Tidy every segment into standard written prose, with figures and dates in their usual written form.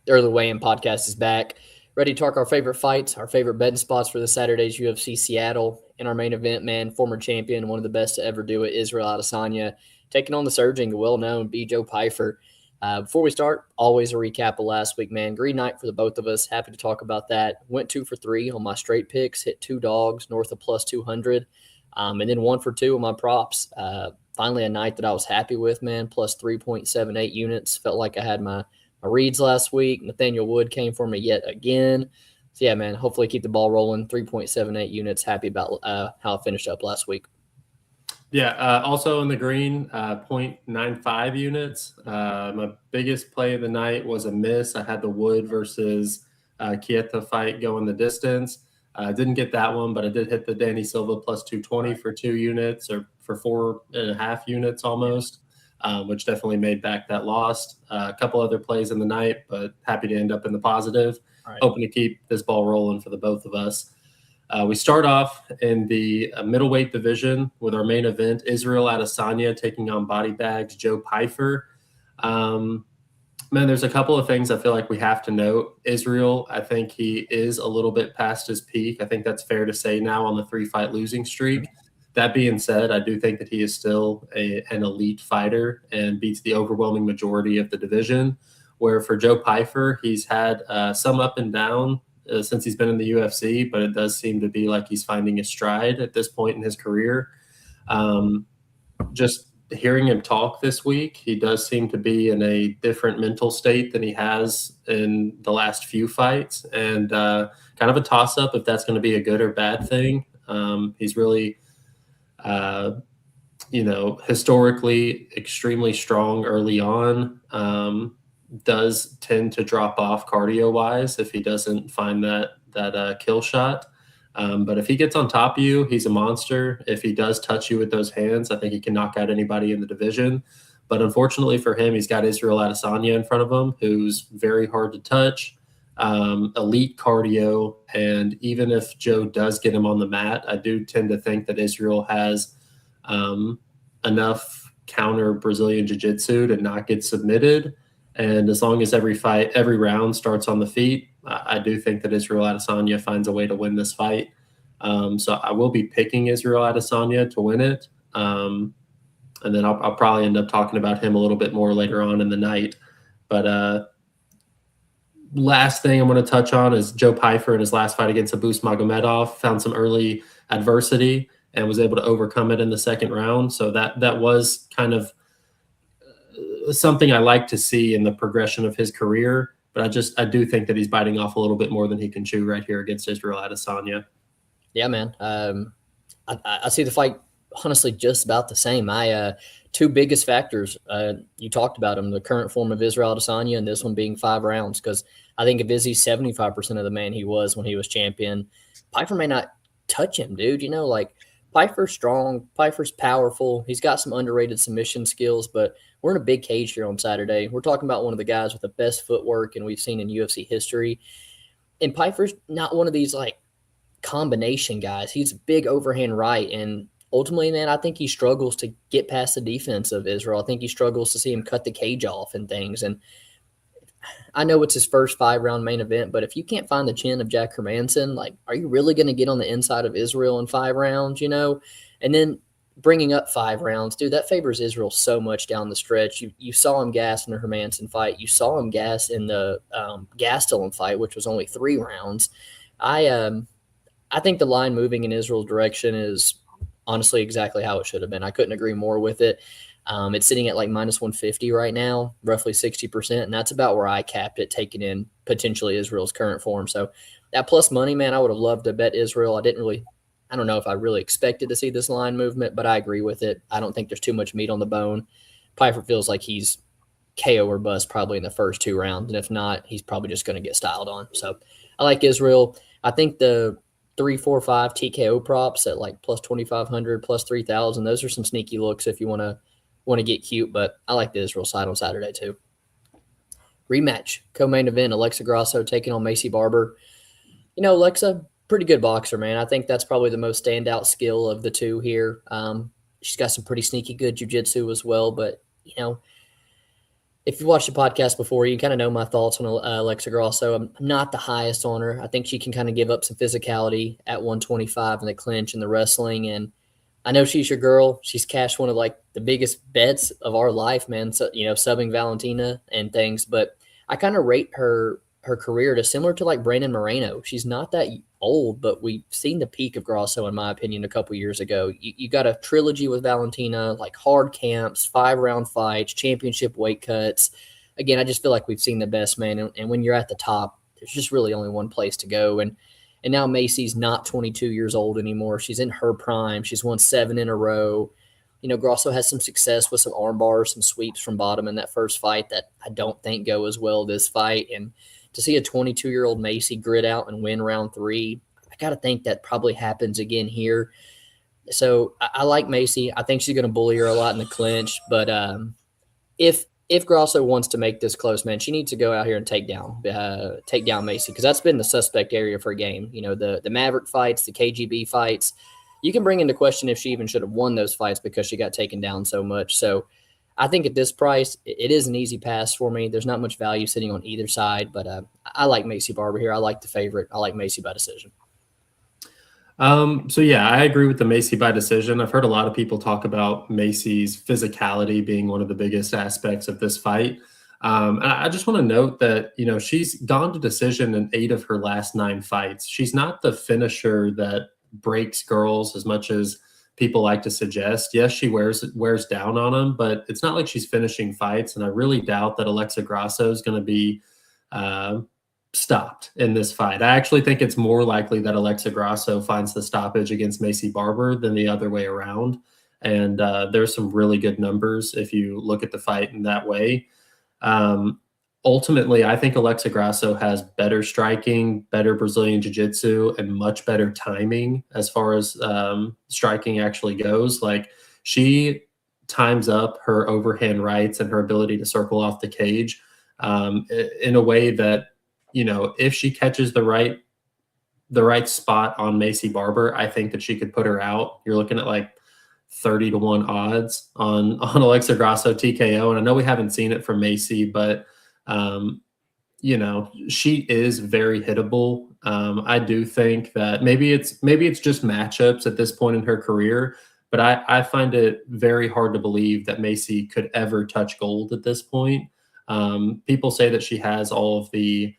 The Early Weigh-In podcast is back. Ready to talk our favorite fights, our favorite betting spots for the Saturday's UFC Seattle. In our main event, man, former champion, one of the best to ever do it, Israel Adesanya, taking on the surging, well-known Joe Pyfer. Before we start, always a recap of last week, man. Green night for the both of us. Happy to talk about that. Went 2 for 3 on my straight picks, hit 2 dogs north of plus 200, and then 1 for 2 on my props. Finally, a night that I was happy with, man, plus 3.78 units. Felt like I had my reads last week. Nathaniel Wood came for me yet again. So, yeah, man, hopefully keep the ball rolling. 3.78 units. Happy about how I finished up last week. Yeah, also in the green, 0.95 units. My biggest play of the night was a miss. I had the Wood versus Kieta fight going the distance. Didn't get that one, but I did hit the Danny Silva plus 220 for 2 units or for 4.5 units almost, which definitely made back that loss. A couple other plays in the night, but happy to end up in the positive. Right. Hoping to keep this ball rolling for the both of us. We start off in the middleweight division with our main event, Israel Adesanya taking on Body Bags Joe Pyfer. Man, there's a couple of things I feel like we have to note. Israel, I think he is a little bit past his peak. I think that's fair to say now on the 3-fight losing streak. That being said, I do think that he is still an elite fighter and beats the overwhelming majority of the division, where for Joe Pyfer, he's had some up and down since he's been in the UFC, but it does seem to be like he's finding his stride at this point in his career. Just hearing him talk this week, he does seem to be in a different mental state than he has in the last few fights, and kind of a toss-up if that's going to be a good or bad thing. He's really, historically extremely strong early on. Does tend to drop off cardio-wise if he doesn't find that kill shot. But if he gets on top of you, he's a monster. If he does touch you with those hands, I think he can knock out anybody in the division. But unfortunately for him, he's got Israel Adesanya in front of him, who's very hard to touch, elite cardio. And even if Joe does get him on the mat, I do tend to think that Israel has enough counter Brazilian jiu-jitsu to not get submitted. And as long as every round starts on the feet, I do think that Israel Adesanya finds a way to win this fight. So I will be picking Israel Adesanya to win it. And then I'll probably end up talking about him a little bit more later on in the night. But last thing I'm going to touch on is Joe Pyfer in his last fight against Abus Magomedov found some early adversity and was able to overcome it in the second round. So that was kind of something I like to see in the progression of his career. But I do think that he's biting off a little bit more than he can chew right here against Israel Adesanya. Yeah, man. I see the fight honestly just about the same. My two biggest factors, you talked about them, the current form of Israel Adesanya and this one being 5 rounds, because I think if Izzy's 75% of the man he was when he was champion, Pyfer may not touch him, dude. Like Pyfer's strong, Pyfer's powerful. He's got some underrated submission skills, but we're in a big cage here on Saturday. We're talking about one of the guys with the best footwork and we've seen in UFC history. And Pyfer's not one of these like combination guys. He's a big overhand right. And ultimately, man, I think he struggles to get past the defense of Israel. I think he struggles to see him cut the cage off and things. And I know it's his first 5-round main event, but if you can't find the chin of Jack Hermanson, like, are you really going to get on the inside of Israel in 5 rounds, And then bringing up 5 rounds, dude, that favors Israel so much down the stretch. You saw him gas in the Hermanson fight. You saw him gas in the Gastelum fight, which was only 3 rounds. I think the line moving in Israel's direction is honestly exactly how it should have been. I couldn't agree more with it. It's sitting at like minus 150 right now, roughly 60%, and that's about where I capped it, taking in potentially Israel's current form. So that plus money, man, I would have loved to bet Israel. I don't know if I really expected to see this line movement, but I agree with it. I don't think there's too much meat on the bone. Pyfer feels like he's KO or bust probably in the first 2 rounds, and if not, he's probably just going to get styled on. So I like Israel. I think the 3, 4, 5 TKO props at like plus 2,500, plus 3,000, those are some sneaky looks if you want to get cute, but I like the Israel side on Saturday too. Rematch, co-main event, Alexa Grasso taking on Macy Barber. Alexa, pretty good boxer, man. I think that's probably the most standout skill of the two here. She's got some pretty sneaky good jiu-jitsu as well, but, if you watched the podcast before, you kind of know my thoughts on Alexa Grasso. I'm not the highest on her. I think she can kind of give up some physicality at 125 in the clinch and the wrestling. And I know she's your girl. She's cashed one of like the biggest bets of our life, man. So, subbing Valentina and things. But I kind of rate her career to similar to like Brandon Moreno. She's not that old, but we've seen the peak of Grasso, in my opinion, a couple years ago. You got a trilogy with Valentina, like hard camps, 5-round fights, championship weight cuts. Again, I just feel like we've seen the best, man. And when you're at the top, there's just really only one place to go. And now Macy's not 22 years old anymore. She's in her prime. She's won 7 in a row. Grasso has some success with some arm bars, some sweeps from bottom in that first fight that I don't think go as well this fight. And to see a 22-year-old Macy grit out and win round 3, I got to think that probably happens again here. So I like Macy. I think she's going to bully her a lot in the clinch. But if Grasso wants to make this close, man, she needs to go out here and take down Macy, because that's been the suspect area for her game. The Maverick fights, the KGB fights. You can bring into question if she even should have won those fights because she got taken down so much. So I think at this price, it is an easy pass for me. There's not much value sitting on either side, but I like Macy Barber here. I like the favorite. I like Macy by decision. So yeah, I agree with the Macy by decision. I've heard a lot of people talk about Macy's physicality being one of the biggest aspects of this fight. And I just want to note that, she's gone to decision in 8 of her last 9 fights. She's not the finisher that breaks girls as much as people like to suggest. Yes, she wears down on them, but it's not like she's finishing fights. And I really doubt that Alexa Grasso is going to be stopped in this fight. I actually think it's more likely that Alexa Grasso finds the stoppage against Macy Barber than the other way around. And there's some really good numbers if you look at the fight in that way. Ultimately, I think Alexa Grasso has better striking, better Brazilian Jiu-Jitsu, and much better timing as far as striking actually goes. Like, she times up her overhand rights and her ability to circle off the cage in a way that, if she catches the right spot on Macy Barber, I think that she could put her out. You're looking at like 30-1 odds on Alexa Grasso TKO. And I know we haven't seen it from Macy, but she is very hittable. I do think that maybe it's just matchups at this point in her career, but I find it very hard to believe that Macy could ever touch gold at this point. People say that she has all of the,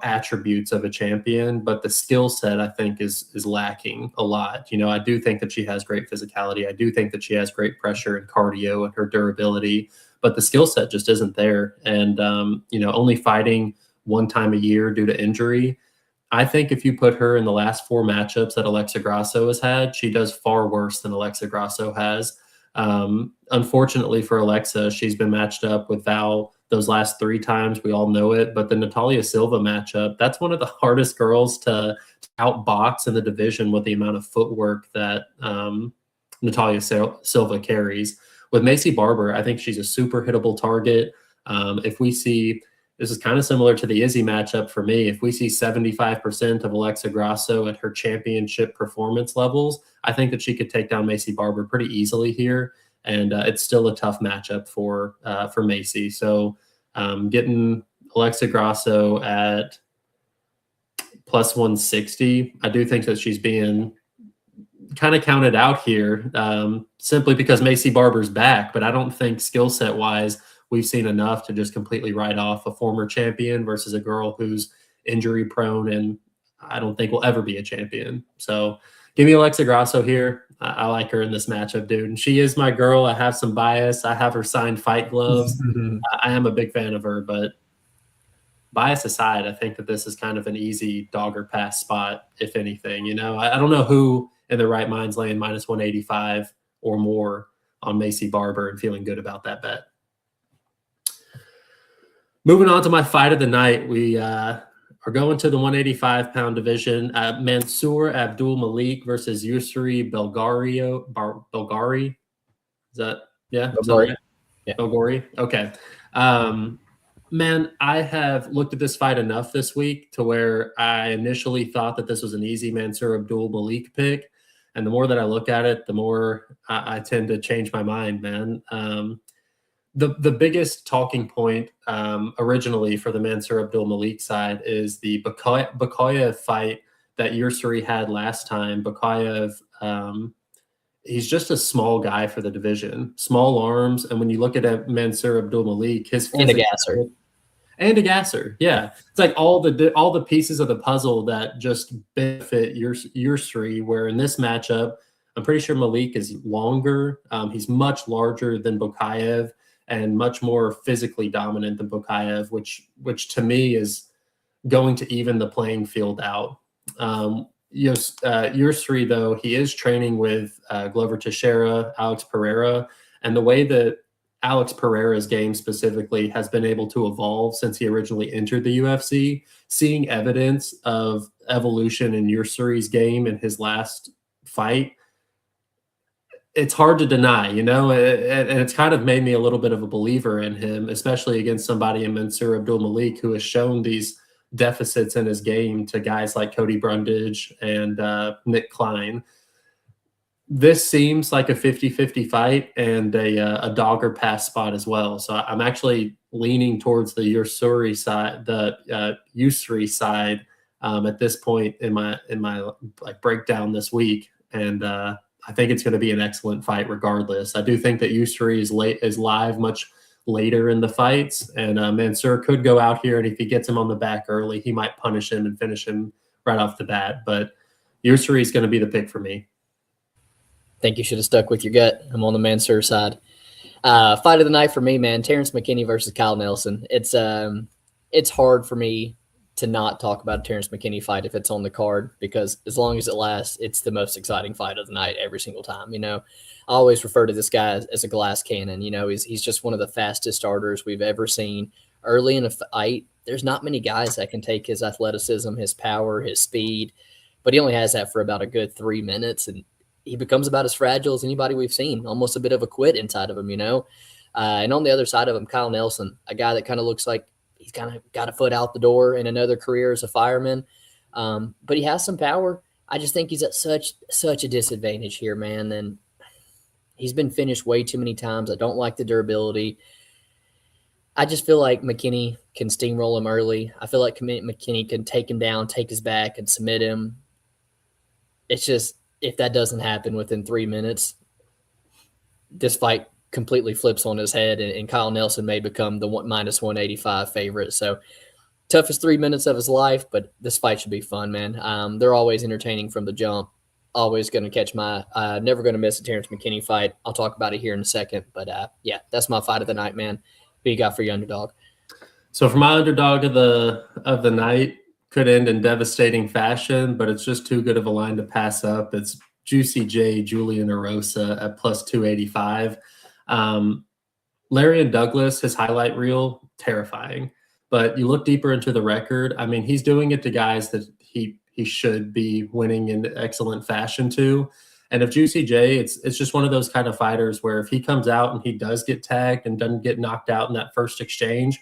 attributes of a champion, but the skill set, I think, is lacking a lot. I do think that she has great physicality. I do think that she has great pressure and cardio and her durability, but the skill set just isn't there. And, only fighting one time a year due to injury. I think if you put her in the last 4 matchups that Alexa Grasso has had, she does far worse than Alexa Grasso has. Unfortunately for Alexa, she's been matched up with Val those last 3 times. We all know it. But the Natalia Silva matchup, that's one of the hardest girls to outbox in the division with the amount of footwork that Natalia Silva carries. With Macy Barber, I think she's a super hittable target. If we see, this is kind of similar to the Izzy matchup for me, if we see 75% of Alexa Grasso at her championship performance levels, I think that she could take down Macy Barber pretty easily here. And it's still a tough matchup for Macy. So getting Alexa Grasso at plus 160, I do think that she's being kind of counted out here simply because Macy Barber's back. But I don't think skill set wise we've seen enough to just completely write off a former champion versus a girl who's injury prone and I don't think will ever be a champion. So give me Alexa Grasso here. I like her in this matchup, dude. And she is my girl. I have some bias. I have her signed fight gloves. I am a big fan of her, but bias aside, I think that this is kind of an easy dog or pass spot, if anything. I don't know who in their right mind's laying minus 185 or more on Macy Barber and feeling good about that bet. Moving on to my fight of the night, we are going to the 185-pound division. Mansur Abdul Malik versus Yousri Belgaroui. Is that, yeah? Belgaroui. Yeah. Belgaroui. Okay. Man, I have looked at this fight enough this week to where I initially thought that this was an easy Mansur Abdul Malik pick. And the more that I look at it, the more I tend to change my mind, man. the biggest talking point originally for the Mansur Abdul Malik side is the Bakayev fight that Yousri had last time. Bakayev, he's just a small guy for the division, small arms, and when you look at Mansur Abdul Malik, his and a gasser. And a gasser, yeah. It's like all the pieces of the puzzle that just benefit Yousri, where in this matchup, I'm pretty sure Malik is longer. He's much larger than Bakayev and much more physically dominant than Bakayev, which to me is going to even the playing field out. Yousri, though, he is training with Glover Teixeira, Alex Pereira, and the way that Alex Pereira's game specifically has been able to evolve since he originally entered the UFC, seeing evidence of evolution in Yousri's game in his last fight, it's hard to deny, and it's kind of made me a little bit of a believer in him, especially against somebody in Mansur Abdul Malik who has shown these deficits in his game to guys like Cody Brundage and Nick Klein. This seems like a 50-50 fight and a dog or pass spot as well. So I'm actually leaning towards the Yousri side at this point in my like breakdown this week, and I think it's going to be an excellent fight regardless. I do think that Yousri is live much later in the fights, and Mansur could go out here, and if he gets him on the back early, he might punish him and finish him right off the bat. But Yousri is going to be the pick for me. Think you should have stuck with your gut. I'm on the Mansur side. Fight of the night for me, man. Terrance McKinney versus Kyle Nelson. It's hard for me to not talk about a Terrance McKinney fight if it's on the card, because as long as it lasts, it's the most exciting fight of the night every single time. I always refer to this guy as a glass cannon. He's just one of the fastest starters we've ever seen. Early in a fight, there's not many guys that can take his athleticism, his power, his speed, but he only has that for about a good 3 minutes, and he becomes about as fragile as anybody we've seen, almost a bit of a quit inside of him, And on the other side of him, Kyle Nelson, a guy that kind of looks like he's kind of got a foot out the door in another career as a fireman. But he has some power. I just think he's at such a disadvantage here, man. And he's been finished way too many times. I don't like the durability. I just feel like McKinney can steamroll him early. I feel like McKinney can take him down, take his back, and submit him. It's just, if that doesn't happen within 3 minutes, this fight completely flips on his head, and Kyle Nelson may become the minus 185 favorite. So toughest 3 minutes of his life, but this fight should be fun, man. They're always entertaining from the jump. Always going to catch my never going to miss a Terrance McKinney fight. I'll talk about it here in a second, but yeah, that's my fight of the night, man. Who you got for your underdog? So for my underdog of the night, could end in devastating fashion, but it's just too good of a line to pass up. It's Juicy J, Julian Erosa at plus 285. Larian Douglas, his highlight reel, terrifying. But you look deeper into the record, I mean, he's doing it to guys that he should be winning in excellent fashion to. And if Juicy J, it's just one of those kind of fighters where if he comes out and he does get tagged and doesn't get knocked out in that first exchange,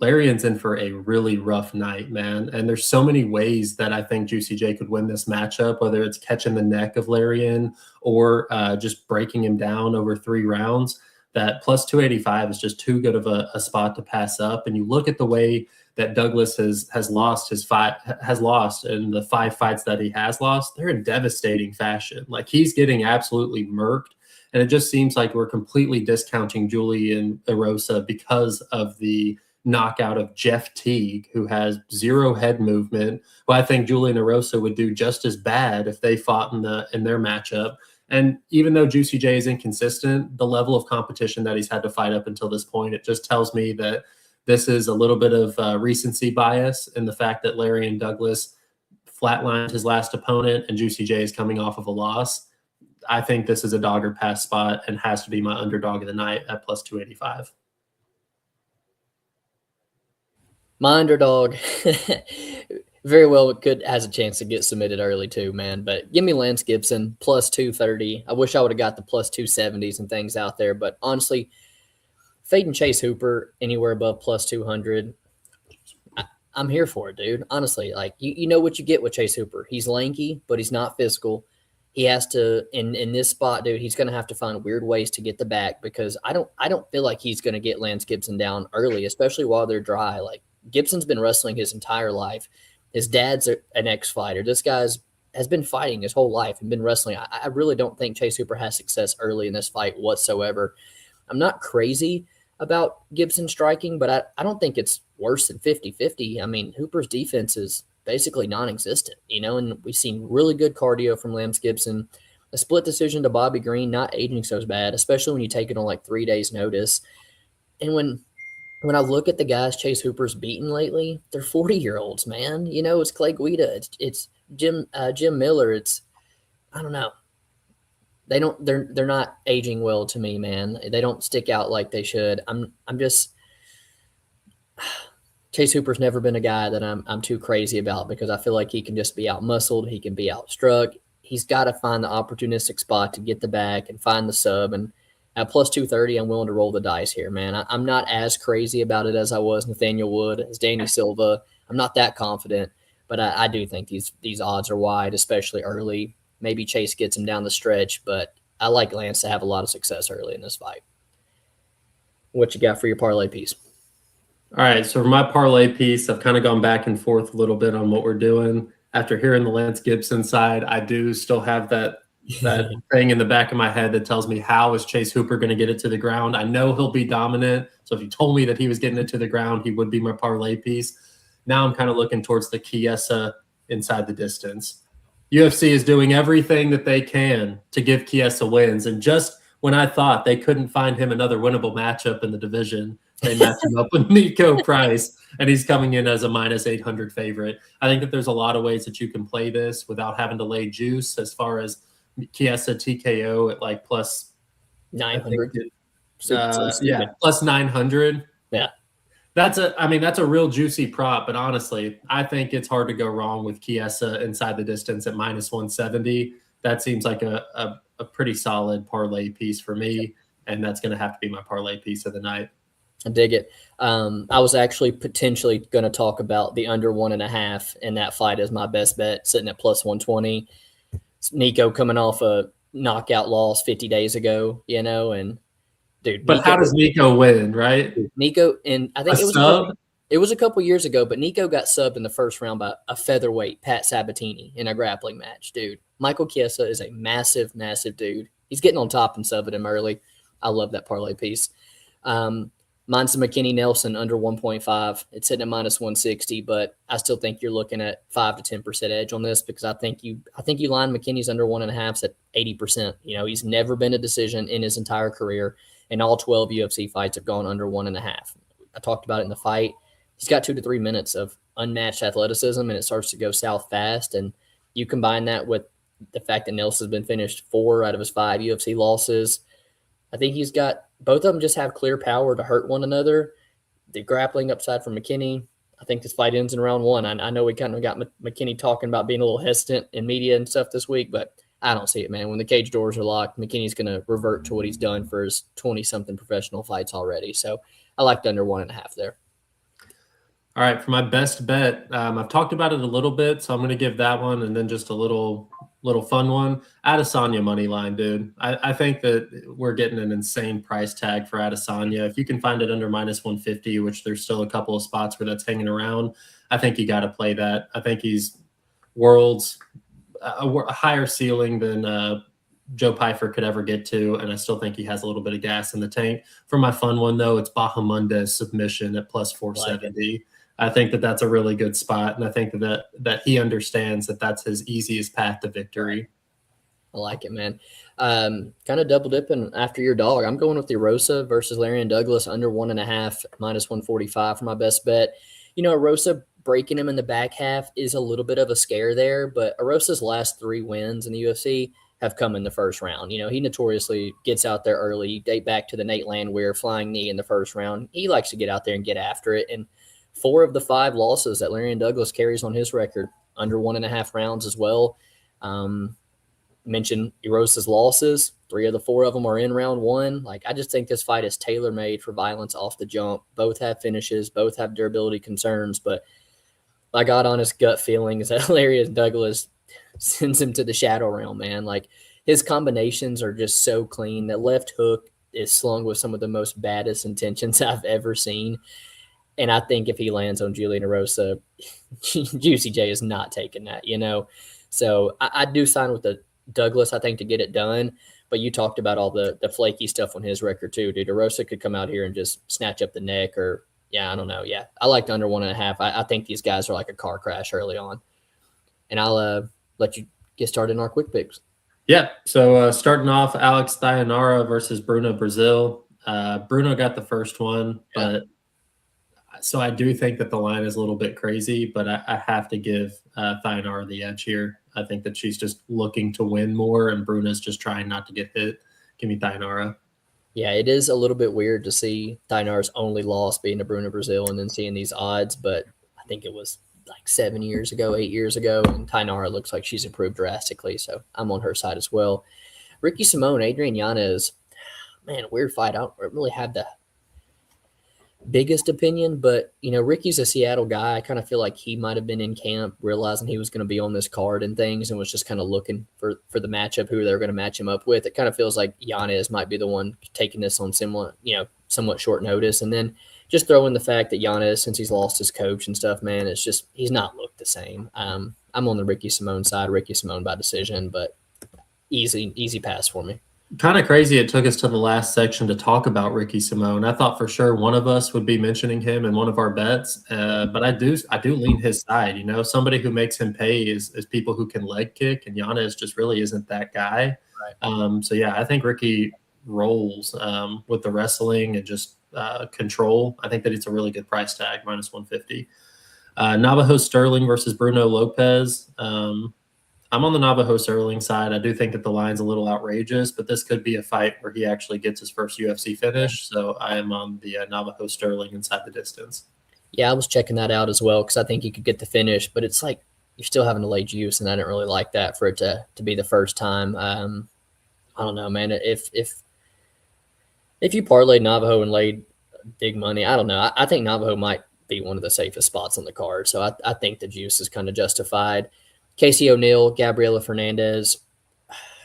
Larian's in for a really rough night, man. And there's so many ways that I think Juicy J could win this matchup, whether it's catching the neck of Larian or just breaking him down over 3 rounds. That plus 285 is just too good of a spot to pass up. And you look at the way that Douglas has lost in the 5 fights that he has lost, they're in devastating fashion. Like, he's getting absolutely murked. And it just seems like we're completely discounting Julian Erosa because of the knockout of Jeff Teague, who has 0 head movement. Well, I think Julian Erosa would do just as bad if they fought in their matchup. And even though Juicy J is inconsistent, the level of competition that he's had to fight up until this point, it just tells me that this is a little bit of recency bias in the fact that Larian Douglas flatlined his last opponent and Juicy J is coming off of a loss. I think this is a dog or pass spot and has to be my underdog of the night at plus 285. My underdog very well has a chance to get submitted early too, man. But give me Lance Gibson plus 230. I wish I would have got the plus 270s and things out there. But honestly, fading Chase Hooper anywhere above plus 200, I'm here for it, dude. Honestly, like you know what you get with Chase Hooper. He's lanky, but he's not physical. he has to in this spot, dude. He's going to have to find weird ways to get the back because I don't feel like he's going to get Lance Gibson down early, especially while they're dry. Like Gibson's been wrestling his entire life. His dad's an ex-fighter. This guy's has been fighting his whole life and been wrestling. I really don't think Chase Hooper has success early in this fight whatsoever. I'm not crazy about Gibson striking, but I don't think it's worse than 50-50. I mean, Hooper's defense is basically non-existent, and we've seen really good cardio from Lance Gibson. A split decision to Bobby Green, not aging so bad, especially when you take it on like 3 days notice. And when I look at the guys Chase Hooper's beaten lately, they're 40-year-olds, man. It's Clay Guida, it's Jim Miller. It's I don't know. They're not aging well to me, man. They don't stick out like they should. I'm just Chase Hooper's never been a guy that I'm too crazy about because I feel like he can just be out muscled, he can be outstruck. He's got to find the opportunistic spot to get the back and find the sub. And at plus 230, I'm willing to roll the dice here, man. I'm not as crazy about it as I was Nathaniel Wood, as Danny Silva. I'm not that confident, but I do think these odds are wide, especially early. Maybe Chase gets him down the stretch, but I like Lance to have a lot of success early in this fight. What you got for your parlay piece? All right, so for my parlay piece, I've kind of gone back and forth a little bit on what we're doing. After hearing the Lance Gibson side, I do still have that thing in the back of my head that tells me how is Chase Hooper going to get it to the ground. I know he'll be dominant, so if you told me that he was getting it to the ground, he would be my parlay piece. Now I'm kind of looking towards the Chiesa inside the distance. UFC is doing everything that they can to give Chiesa wins, and just when I thought they couldn't find him another winnable matchup in the division, they match him up with Nico Price, and he's coming in as a minus 800 favorite. I think that there's a lot of ways that you can play this without having to lay juice as far as Chiesa TKO at like plus 900. Plus 900. Yeah. That's a real juicy prop, but honestly, I think it's hard to go wrong with Chiesa inside the distance at minus 170. That seems like a pretty solid parlay piece for me, and that's going to have to be my parlay piece of the night. I dig it. I was actually potentially going to talk about the under 1.5 in that fight as my best bet, sitting at plus 120. Nico coming off a knockout loss 50 days ago, and dude. But how does Nico win, right? Nico, and I think it was a couple years ago, but Nico got subbed in the first round by a featherweight, Pat Sabatini, in a grappling match, dude. Michael Chiesa is a massive, massive dude. He's getting on top and subbing him early. I love that parlay piece. Mine's the McKinney Nelson under 1.5. It's sitting at minus 160, but I still think you're looking at 5 to 10% edge on this because I think you line McKinney's under 1.5 at 80%. He's never been a decision in his entire career, and all 12 UFC fights have gone under 1.5. I talked about it in the fight. He's got 2 to 3 minutes of unmatched athleticism, and it starts to go south fast. And you combine that with the fact that Nelson's been finished 4 out of his 5 UFC losses. I think he's got both of them just have clear power to hurt one another. The grappling upside from McKinney, I think this fight ends in round 1. I know we kind of got McKinney talking about being a little hesitant in media and stuff this week, but I don't see it, man. When the cage doors are locked, McKinney's going to revert to what he's done for his 20-something professional fights already. So I like the under 1.5 there. All right, for my best bet, I've talked about it a little bit, so I'm going to give that one and then just a little fun one. Adesanya money line, dude. I think that we're getting an insane price tag for Adesanya. If you can find it under minus 150, which there's still a couple of spots where that's hanging around, I think you got to play that. I think he's world's a higher ceiling than Joe Pyfer could ever get to, and I still think he has a little bit of gas in the tank. For my fun one, though, it's Bahamundes submission at plus 470. I think that that's a really good spot, and I think that he understands that that's his easiest path to victory. I like it, man. Kind of double dipping after your dog. I'm going with the Arosa versus Larian Douglas under 1.5, minus 145 for my best bet. Arosa breaking him in the back half is a little bit of a scare there, but Arosa's last 3 wins in the UFC have come in the first round. He notoriously gets out there early. You date back to the Nate Landwehr flying knee in the first round. He likes to get out there and get after it, and 4 of the 5 losses that Larian Douglas carries on his record under 1.5 rounds as well. Mentioned Erosa's losses. 3 of the 4 of them are in round 1. I just think this fight is tailor-made for violence off the jump. Both have finishes. Both have durability concerns. But my God, honest gut feeling is that Larian Douglas, sends him to the shadow realm, man. Like his combinations are just so clean. That left hook is slung with some of the most baddest intentions I've ever seen. And I think if he lands on Julian Erosa, Juicy J is not taking that, you know? So I do sign with the Douglas, I think, to get it done. But you talked about all the flaky stuff on his record too, dude. Erosa could come out here and just snatch up the neck or, yeah, I don't know. Yeah, I liked under 1.5. I think these guys are like a car crash early on. And I'll let you get started in our quick picks. Yeah. So starting off, Alex Thayanara versus Bruno Brazil. Bruno got the first one, but so I do think that the line is a little bit crazy, but I have to give Thayanara the edge here. I think that she's just looking to win more, and Bruno's just trying not to get hit. Give me Thayanara. Yeah, it is a little bit weird to see Thayanara's only loss being to Bruno Brazil and then seeing these odds, but I think it was like 7 years ago, 8 years ago, and Tainara looks like she's improved drastically, so I'm on her side as well. Ricky Simone, Adrian Yanez, man, weird fight. I don't really have the biggest opinion, but you know, Ricky's a Seattle guy. I kind of feel like he might have been in camp realizing he was going to be on this card and things, and was just kind of looking for the matchup, who they were going to match him up with. It kind of feels like Yanez might be the one taking this on similar, you know, somewhat short notice. And then just throw in the fact that Yanez, since he's lost his coach and stuff, man, it's just he's not looked the same. I'm on the Ricky Simone side. Ricky Simone by decision, but easy pass for me. Kind of crazy it took us to the last section to talk about Ricky Simone. I thought for sure one of us would be mentioning him in one of our bets, but I do lean his side. You know, somebody who makes him pay is people who can leg kick, and Yanez just really isn't that guy. Right. So yeah, I think Ricky rolls with the wrestling and just control. I think that it's a really good price tag, -150. Navajo Sterling versus Bruno Lopez. I'm on the Navajo Sterling side. I do think that the line's a little outrageous, but this could be a fight where he actually gets his first UFC finish. So I am on the Navajo Sterling inside the distance. Yeah, I was checking that out as well because I think he could get the finish, but it's like you're still having to lay juice, and I didn't really like that for it to be the first time. I don't know, man. If you parlayed Navajo and laid big money, I don't know. I think Navajo might be one of the safest spots on the card, so I think the juice is kind of justified. Casey O'Neill, Gabriela Fernandez.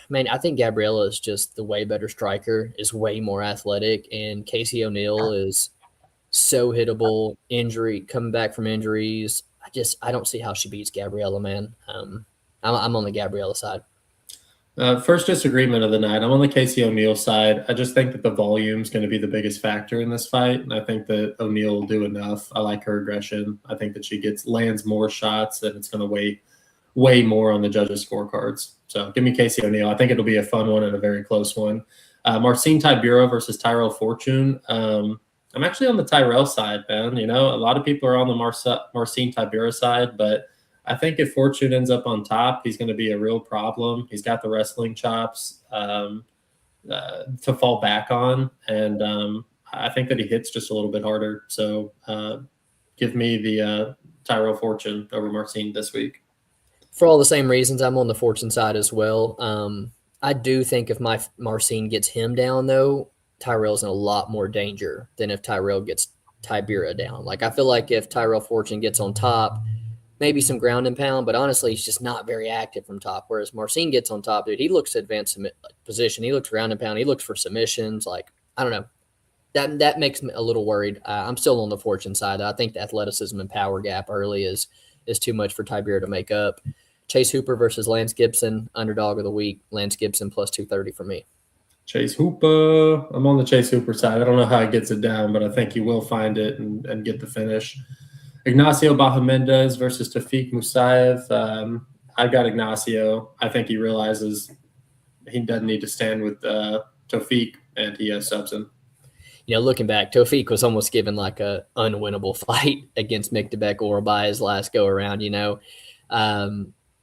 Man, I think Gabriela is just the way better striker, is way more athletic, and Casey O'Neill is so hittable. Coming back from injuries. I don't see how she beats Gabriela, man. I'm on the Gabriela side. First disagreement of the night. I'm on the Casey O'Neill side. I just think that the volume is going to be the biggest factor in this fight, and I think that O'Neill will do enough. I like her aggression. I think that she lands more shots, and it's going to weigh more on the judges' scorecards. So give me Casey O'Neill. I think it'll be a fun one and a very close one. Marcin Tybura versus Tyrell Fortune. I'm actually on the Tyrell side, man. You know, a lot of people are on the Marcin Tybura side, but I think if Fortune ends up on top, he's going to be a real problem. He's got the wrestling chops to fall back on, and I think that he hits just a little bit harder. So give me the Tyrell Fortune over Marcin this week. For all the same reasons, I'm on the Fortune side as well. I do think if Marcin gets him down, though, Tyrell's in a lot more danger than if Tyrell gets Tybura down. Like, I feel like if Tyrell Fortune gets on top, maybe some ground and pound, but honestly, he's just not very active from top. Whereas Marcin gets on top, dude, he looks to advance position. He looks ground and pound. He looks for submissions. Like, I don't know. That makes me a little worried. I'm still on the Fortune side. I think the athleticism and power gap early is too much for Tybura to make up. Chase Hooper versus Lance Gibson, underdog of the week. Lance Gibson plus 230 for me. Chase Hooper. I'm on the Chase Hooper side. I don't know how he gets it down, but I think he will find it and get the finish. Ignacio Bahamendez versus Tafik Musayev. I've got Ignacio. I think he realizes he doesn't need to stand with Tafik, and he has subs him. You know, looking back, Tofik was almost given like a unwinnable fight against Mikdebek Orbai his last go around, you know.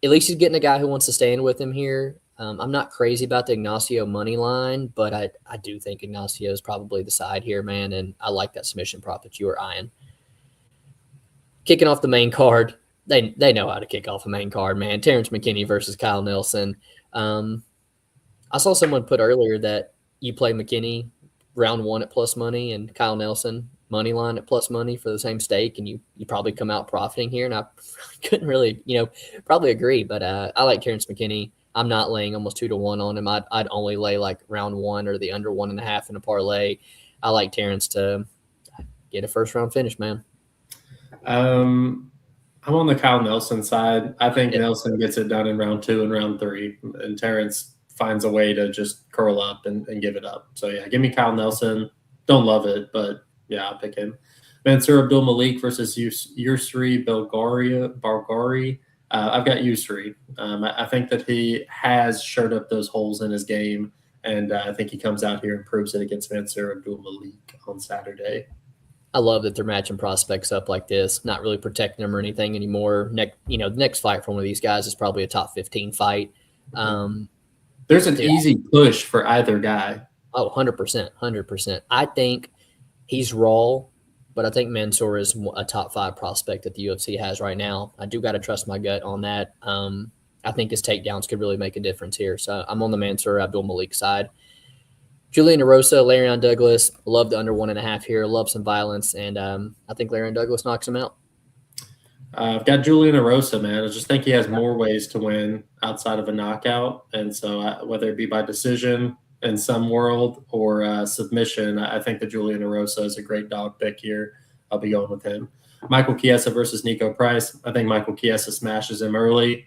At least he's getting a guy who wants to stand with him here. I'm not crazy about the Ignacio money line, but I do think Ignacio is probably the side here, man, and I like that submission prop that you were eyeing. Kicking off the main card, they know how to kick off a main card, man. Terrance McKinney versus Kyle Nelson. I saw someone put earlier that you play McKinney round one at plus money and Kyle Nelson money line at plus money for the same stake, and you probably come out profiting here. And I couldn't really, probably agree. But I like Terrance McKinney. I'm not laying almost 2-1 on him. I'd only lay like round 1 or the under 1.5 in a parlay. I like Terrance to get a first round finish, man. I'm on the Kyle Nelson side. I think Nelson gets it done in round 2 and round 3, and Terrance finds a way to just curl up and give it up. So, yeah, give me Kyle Nelson. Don't love it, but, yeah, I'll pick him. Mansur Abdul Malik versus Yousri Belgaroui. I've got Yousri. I think that he has shored up those holes in his game, and I think he comes out here and proves it against Mansur Abdul Malik on Saturday. I love that they're matching prospects up like this, not really protecting them or anything anymore. The next fight for one of these guys is probably a top 15 fight. There's an easy push for either guy. Oh, 100%, 100%. I think he's raw, but I think Mansur is a top 5 prospect that the UFC has right now. I do got to trust my gut on that. I think his takedowns could really make a difference here. So I'm on the Mansur Abdul Malik side. Julian Erosa, Larion Douglas, love the under 1.5 here. Love some violence, and I think Larion Douglas knocks him out. I've got Julian Erosa, man. I just think he has more ways to win outside of a knockout, and so whether it be by decision in some world or submission, I think that Julian Erosa is a great dog pick here. I'll be going with him. Michael Chiesa versus Nico Price. I think Michael Chiesa smashes him early.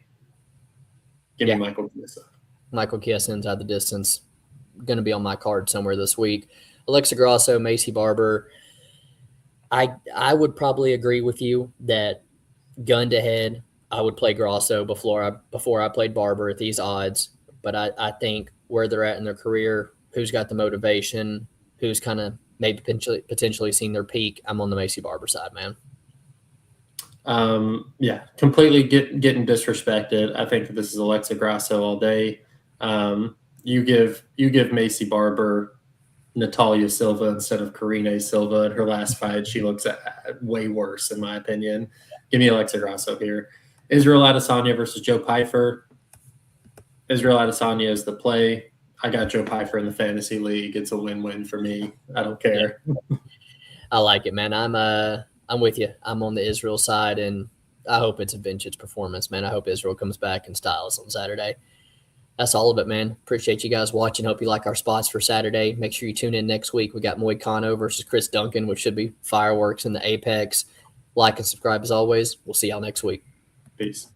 Give me Michael Chiesa. Michael Chiesa inside the distance. Going to be on my card somewhere this week. Alexa Grasso, Macy Barber. I would probably agree with you that gun to head, I would play Grasso before I played Barber at these odds. But I think where they're at in their career, who's got the motivation, who's kind of maybe potentially seen their peak, I'm on the Macy Barber side, man. Yeah, completely getting disrespected. I think this is Alexa Grasso all day. You give Macy Barber Natalia Silva instead of Karine Silva in her last fight. She looks way worse, in my opinion. Give me Alexa Grasso here. Israel Adesanya versus Joe Pyfer. Israel Adesanya is the play. I got Joe Pyfer in the fantasy league. It's a win-win for me. I don't care. I like it, man. I'm with you. I'm on the Israel side, and I hope it's a vintage performance, man. I hope Israel comes back in styles on Saturday. That's all of it, man. Appreciate you guys watching. Hope you like our spots for Saturday. Make sure you tune in next week. We got Moicano versus Chris Duncan, which should be fireworks in the Apex. Like and subscribe as always. We'll see y'all next week. Peace.